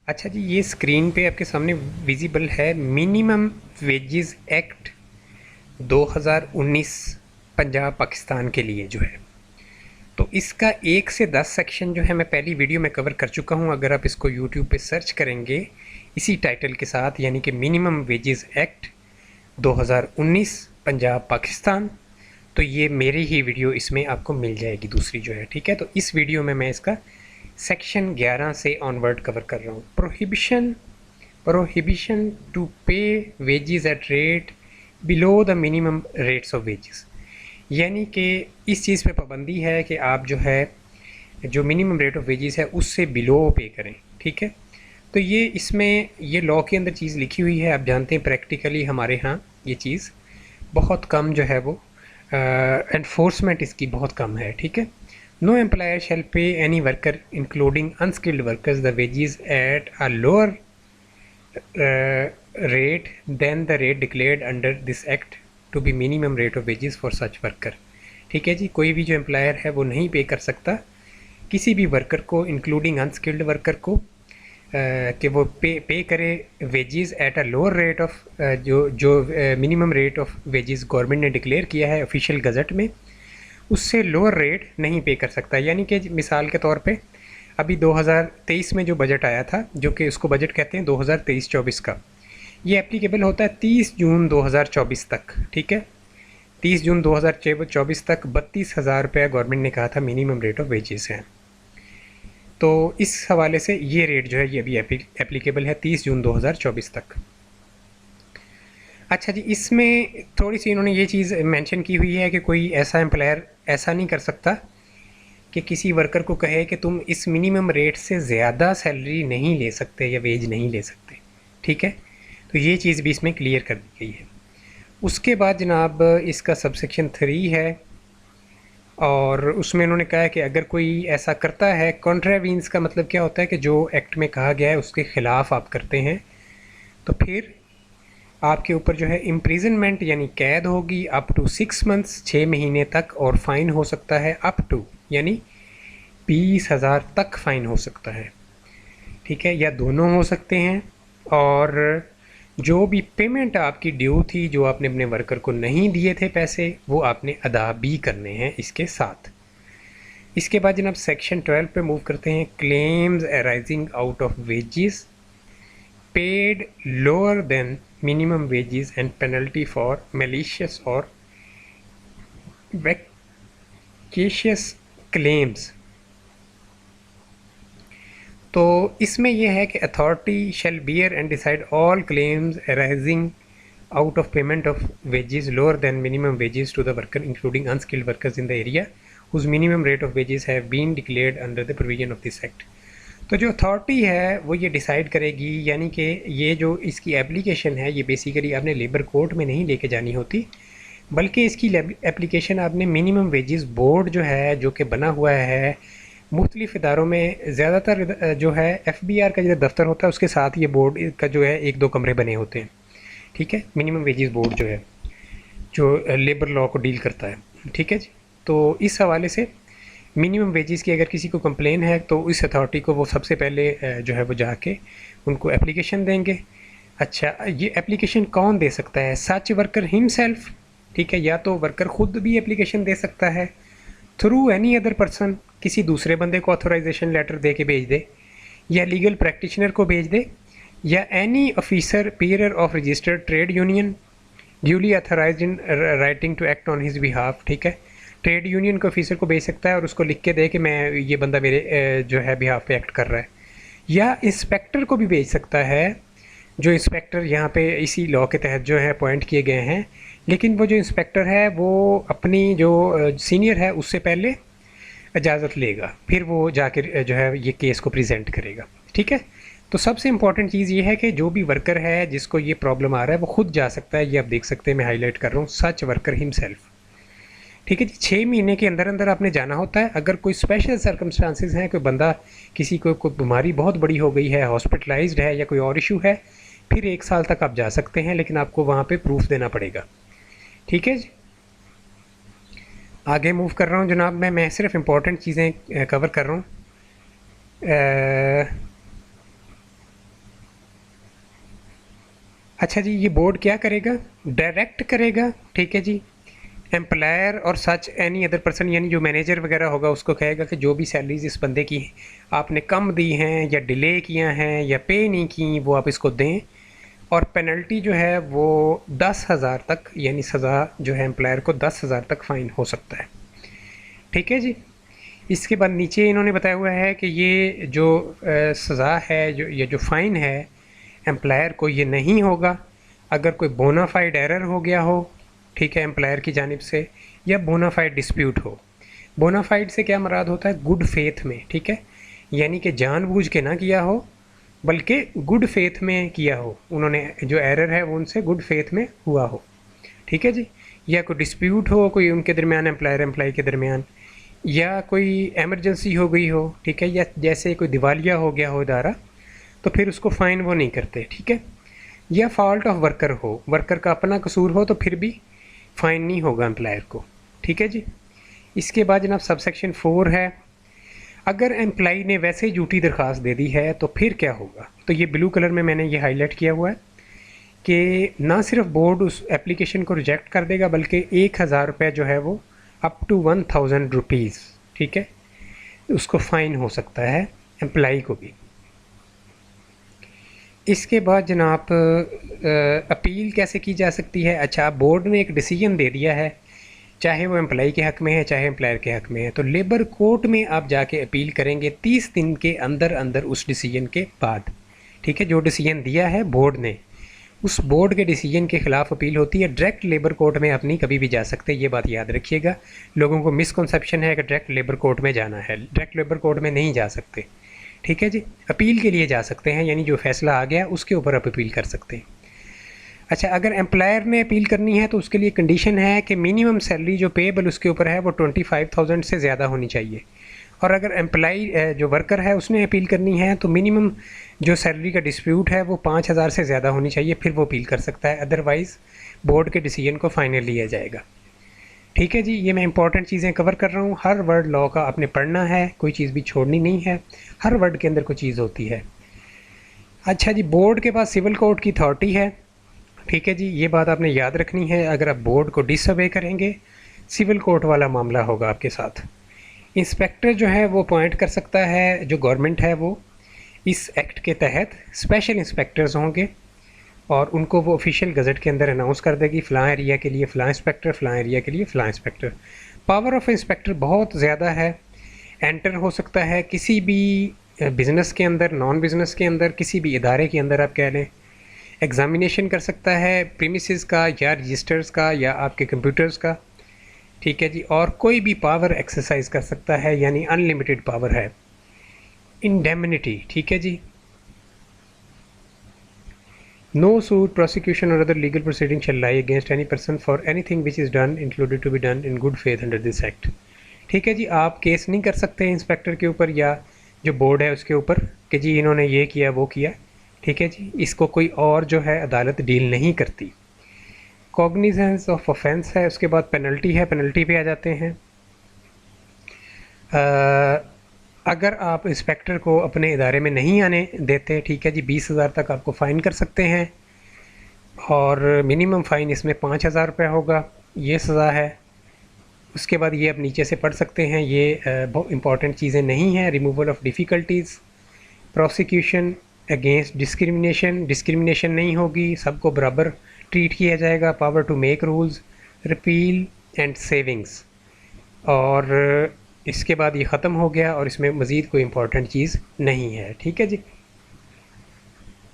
अच्छा जी, ये स्क्रीन पे आपके सामने विजिबल है minimum wages act 2019 Punjab Pakistan के लिए जो है। तो इसका 1 से 10 सेक्शन जो है मैं पहली वीडियो में कवर कर चुका हूँ। अगर आप इसको यूट्यूब पे सर्च करेंगे इसी टाइटल के साथ, यानी कि minimum wages act 2019 Punjab Pakistan, तो ये मेरी ही वीडियो इसमें आपको मिल जाएगी दूसरी जो है। ठीक है, तो इस वीडियो में मैं इसका सेक्शन 11 से ऑनवर्ड कवर कर रहा हूँ। प्रोहिबिशन टू पे wages at rate below the minimum rates of wages, यानी कि इस चीज़ पे पाबंदी है कि आप जो है जो मिनिमम रेट ऑफ वेजेस है उससे बिलो पे करें। ठीक है, तो ये इसमें ये लॉ के अंदर चीज़ लिखी हुई है। आप जानते हैं प्रैक्टिकली हमारे यहाँ ये चीज़ बहुत कम जो है वो एनफोर्समेंट इसकी बहुत कम है। ठीक है, नो एम्प्लॉयर शैल पे any worker including unskilled workers the wages at a lower rate than the rate declared under this act to be minimum rate of wages for such worker। ठीक है जी, कोई भी जो एम्प्लॉयर है वो नहीं पे कर सकता किसी भी वर्कर को, इंक्लूडिंग अनस्किल्ड वर्कर को, कि वो पे करे wages at a lower rate of जो जो minimum rate of wages government ने डिक्लेयर किया है ऑफिशियल गज़ट में, उससे लोअर रेट नहीं पे कर सकता। यानी कि मिसाल के तौर पे अभी 2023 में जो बजट आया था, जो कि उसको बजट कहते हैं 2023-24 का, ये एप्लीकेबल होता है 30 जून 2024 तक। ठीक है, 30 जून 2024 तक 32,000 रुपये गवर्नमेंट ने कहा था मिनिमम रेट ऑफ वेजेस हैं। तो इस हवाले से ये रेट जो है ये अभी एप्लीकेबल है 30 जून 2024 तक। अच्छा जी, इसमें थोड़ी सी इन्होंने ये चीज़ मेंशन की हुई है कि कोई ऐसा एम्प्लॉयर ऐसा नहीं कर सकता कि किसी वर्कर को कहे कि तुम इस मिनिमम रेट से ज़्यादा सैलरी नहीं ले सकते या वेज नहीं ले सकते। ठीक है, तो ये चीज़ भी इसमें क्लियर कर दी गई है। उसके बाद जनाब इसका सबसेक्शन 3 है और उसमें उन्होंने कहा है कि अगर कोई ऐसा करता है, कॉन्ट्रावीन्स का मतलब क्या होता है कि जो एक्ट में कहा गया है उसके ख़िलाफ़ आप करते हैं, तो फिर आपके ऊपर जो है इम्प्रिजनमेंट यानी कैद होगी अप टू 6 मंथ्स 6 महीने तक, और फ़ाइन हो सकता है अप टू यानी 20,000 तक फ़ाइन हो सकता है। ठीक है, या दोनों हो सकते हैं। और जो भी पेमेंट आपकी ड्यू थी, जो आपने अपने वर्कर को नहीं दिए थे पैसे, वो आपने अदा भी करने हैं इसके साथ। इसके बाद जनाब सेक्शन 12 पे मूव करते हैं। Claims arising out of wages paid lower than minimum wages and penalty for malicious और वैकेशियस क्लेम्स। तो इसमें यह है कि authority shall hear and decide all claims arising out of payment of wages lower than minimum wages to the worker including unskilled workers in the area whose minimum rate of wages have been declared under the provision of this act. तो जो authority है वो ये decide करेगी, यानी कि ये जो इसकी एप्लीकेशन है ये बेसिकली आपने लेबर कोर्ट में नहीं लेके जानी होती, बल्कि इसकी एप्लीकेशन आपने मिनिमम वेजेस बोर्ड जो है, जो कि बना हुआ है मुख्तलिफ़ इदारों में, ज़्यादातर जो है FBR का जो दफ्तर होता है उसके साथ ये बोर्ड का जो है 1-2 कमरे बने होते हैं। ठीक है, मिनिमम वेजेस बोर्ड जो है जो लेबर लॉ को डील करता है। ठीक है जी, तो इस हवाले से मिनिमम वेजेस की अगर किसी को कंप्लेन है तो इस अथॉरिटी को वो सबसे पहले जो है वो जाके उनको एप्लीकेशन देंगे। अच्छा, ये एप्लीकेशन कौन दे सकता है? सच वर्कर हिमसेल्फ। ठीक है, या तो वर्कर ख़ुद भी एप्लीकेशन दे सकता है, थ्रू एनी अदर पर्सन, किसी दूसरे बंदे को ऑथराइजेशन लेटर दे के भेज दे, या लीगल प्रैक्टिशनर को भेज दे, या any officer peer of registered trade union duly authorised in writing to act on his behalf. ठीक है, ट्रेड यूनियन के ऑफिसर को भेज सकता है और उसको लिख के दे कि मैं ये बंदा मेरे जो है बिहाफ पे एक्ट कर रहा है। या इंस्पेक्टर को भी भेज सकता है, जो इंस्पेक्टर यहाँ पे इसी लॉ के तहत जो है अपॉइंट किए गए हैं, लेकिन वो जो इंस्पेक्टर है वो अपनी जो सीनियर है उससे पहले इजाज़त लेगा, फिर वो जाकर जो है ये केस को प्रेजेंट करेगा। ठीक है, तो सबसे इम्पॉर्टेंट चीज़ ये है कि जो भी वर्कर है जिसको ये प्रॉब्लम आ रहा है वो खुद जा सकता है। ये आप देख सकते हैं, मैं हाईलाइट कर रहा हूँ, सच वर्कर हिमसेल्फ। ठीक है जी, 6 महीने के अंदर अंदर आपने जाना होता है। अगर कोई स्पेशल सर्कमस्टांसिस हैं, कोई बंदा, किसी को कोई बीमारी बहुत बड़ी हो गई है, हॉस्पिटलाइज्ड है या कोई और इशू है, फिर 1 साल तक आप जा सकते हैं, लेकिन आपको वहाँ पे प्रूफ देना पड़ेगा। ठीक है जी, आगे मूव कर रहा हूँ जनाब। मैं सिर्फ इम्पोर्टेंट चीज़ें कवर कर रहा हूँ। अच्छा जी, ये बोर्ड क्या करेगा, डायरेक्ट करेगा, ठीक है जी, एम्प्लायर और सच एनी अदर पर्सन, यानी जो मैनेजर वगैरह होगा उसको कहेगा कि जो भी सैलरीज इस बंदे की आपने कम दी हैं या डिले किया हैं या पे नहीं की, वो आप इसको दें। और पेनल्टी जो है वो 10,000 तक, यानी सज़ा जो है एम्प्लायर को 10,000 तक फ़ाइन हो सकता है, ठीक है जी। इसके बाद नीचे इन्होंने बताया हुआ है कि ये जो सज़ा है, जो ये जो फ़ाइन है एम्प्लायर को, ये नहीं होगा अगर कोई बोनाफाइड एरर हो गया हो, ठीक है, एम्प्लायर की जानिब से, या बोनाफाइड डिस्प्यूट हो। बोनाफाइड से क्या मुराद होता है, गुड फेथ में, ठीक है, यानी कि जानबूझ के ना किया हो बल्कि गुड फेथ में किया हो, उन्होंने जो एरर है वो उनसे गुड फेथ में हुआ हो, ठीक है जी। या कोई डिस्प्यूट हो कोई उनके दरमियान, एम्प्लायर एम्प्लाई के दरमियान, या कोई एमरजेंसी हो गई हो, ठीक है, या जैसे कोई दिवालिया हो गया हो इदारा, तो फिर उसको फ़ाइन वो नहीं करते, ठीक है। या फॉल्ट ऑफ वर्कर हो, वर्कर का अपना कसूर हो तो फिर भी फ़ाइन नहीं होगा एम्प्लायर को, ठीक है जी। इसके बाद जनाब सबसेक्शन 4 है, अगर एम्प्लाई ने वैसे ही झूठी दरख्वास्त दे दी है तो फिर क्या होगा। तो ये ब्लू कलर में मैंने ये हाईलाइट किया हुआ है कि ना सिर्फ बोर्ड उस एप्लीकेशन को रिजेक्ट कर देगा बल्कि 1,000 रुपये जो है वो अप टू 1,000 रुपीज़, ठीक है, उसको फ़ाइन हो सकता है एम्प्लाई को भी। इसके बाद जनाब अपील कैसे की जा सकती है। अच्छा, बोर्ड ने एक डिसीजन दे दिया है, चाहे वो एम्प्लाई के हक़ में है चाहे एम्प्लायर के हक़ में है, तो लेबर कोर्ट में आप जाके अपील करेंगे 30 दिन के अंदर अंदर उस डिसीजन के बाद, ठीक है। जो डिसीजन दिया है बोर्ड ने, उस बोर्ड के डिसीजन के ख़िलाफ़ अपील होती है। डायरेक्ट लेबर कोर्ट में आप नहीं कभी भी जा सकते, ये बात याद रखिएगा। लोगों को मिसकंसेप्शन है कि डायरेक्ट लेबर कोर्ट में जाना है, डायरेक्ट लेबर कोर्ट में नहीं जा सकते, ठीक है जी। अपील के लिए जा सकते हैं, यानी जो फैसला आ गया उसके ऊपर आप अपील कर सकते हैं। अच्छा, अगर एम्प्लायर ने अपील करनी है तो उसके लिए कंडीशन है कि मिनिमम सैलरी जो पेएबल उसके ऊपर है वो 25,000 से ज़्यादा होनी चाहिए। और अगर एम्प्लाई जो वर्कर है उसने अपील करनी है तो मिनिमम जो सैलरी का डिस्प्यूट है वो 5,000 से ज़्यादा होनी चाहिए, फिर वो अपील कर सकता है, अदरवाइज़ बोर्ड के डिसीजन को फाइनल लिया जाएगा, ठीक है जी। ये मैं इंपॉर्टेंट चीज़ें कवर कर रहा हूँ। हर वर्ड लॉ का आपने पढ़ना है, कोई चीज़ भी छोड़नी नहीं है, हर वर्ड के अंदर कोई चीज़ होती है। अच्छा जी, बोर्ड के पास सिविल कोर्ट की अथॉरिटी है, ठीक है जी, ये बात आपने याद रखनी है। अगर आप बोर्ड को डिसअबे करेंगे सिविल कोर्ट वाला मामला होगा आपके साथ। इंस्पेक्टर जो है वो अपॉइंट कर सकता है, जो गवर्नमेंट है वो इस एक्ट के तहत स्पेशल इंस्पेक्टर्स होंगे और उनको वो ऑफिशियल गज़ट के अंदर अनाउंस कर देगी, फ़लाँ एरिया के लिए फ़लाँ इंस्पेक्टर, फ़लाँ एरिया के लिए फ़लाँ इंस्पेक्टर। पावर ऑफ इंस्पेक्टर बहुत ज़्यादा है, एंटर हो सकता है किसी भी बिज़नेस के अंदर, नॉन बिज़नेस के अंदर, किसी भी इदारे के अंदर आप कह लें, एग्ज़ामिनेशन कर सकता है प्रीमिसेस का या रजिस्टर्स का या आपके कंप्यूटर्स का, ठीक है जी। और कोई भी पावर एक्सरसाइज कर सकता है, यानी अनलिमिटेड पावर है। इंडेमनिटी, ठीक है जी, नो सूट प्रोसिक्यूशन और other legal proceeding shall lie against any person for anything which is done included to be done in good faith under this act, ठीक है जी। आप केस नहीं कर सकते इंस्पेक्टर के ऊपर या जो बोर्ड है उसके ऊपर कि जी इन्होंने ये किया वो किया, ठीक है जी, इसको कोई और जो है अदालत डील नहीं करती। कॉग्निजेंस ऑफ ऑफेंस है, उसके बाद पेनल्टी है, पेनल्टी पे आ जाते हैं। अगर आप इंस्पेक्टर को अपने इदारे में नहीं आने देते, ठीक है जी, 20,000 तक आपको फ़ाइन कर सकते हैं और मिनिमम फ़ाइन इसमें 5,000 रुपये होगा, ये सज़ा है। उसके बाद ये आप नीचे से पढ़ सकते हैं, ये बहुत इंपॉर्टेंट चीज़ें नहीं हैं। Removal of difficulties, prosecution against discrimination, discrimination नहीं होगी, सबको बराबर ट्रीट किया जाएगा। Power to make rules, repeal and savings, और इसके बाद ये ख़त्म हो गया और इसमें मज़ीद कोई इंपॉर्टेंट चीज़ नहीं है, ठीक है जी।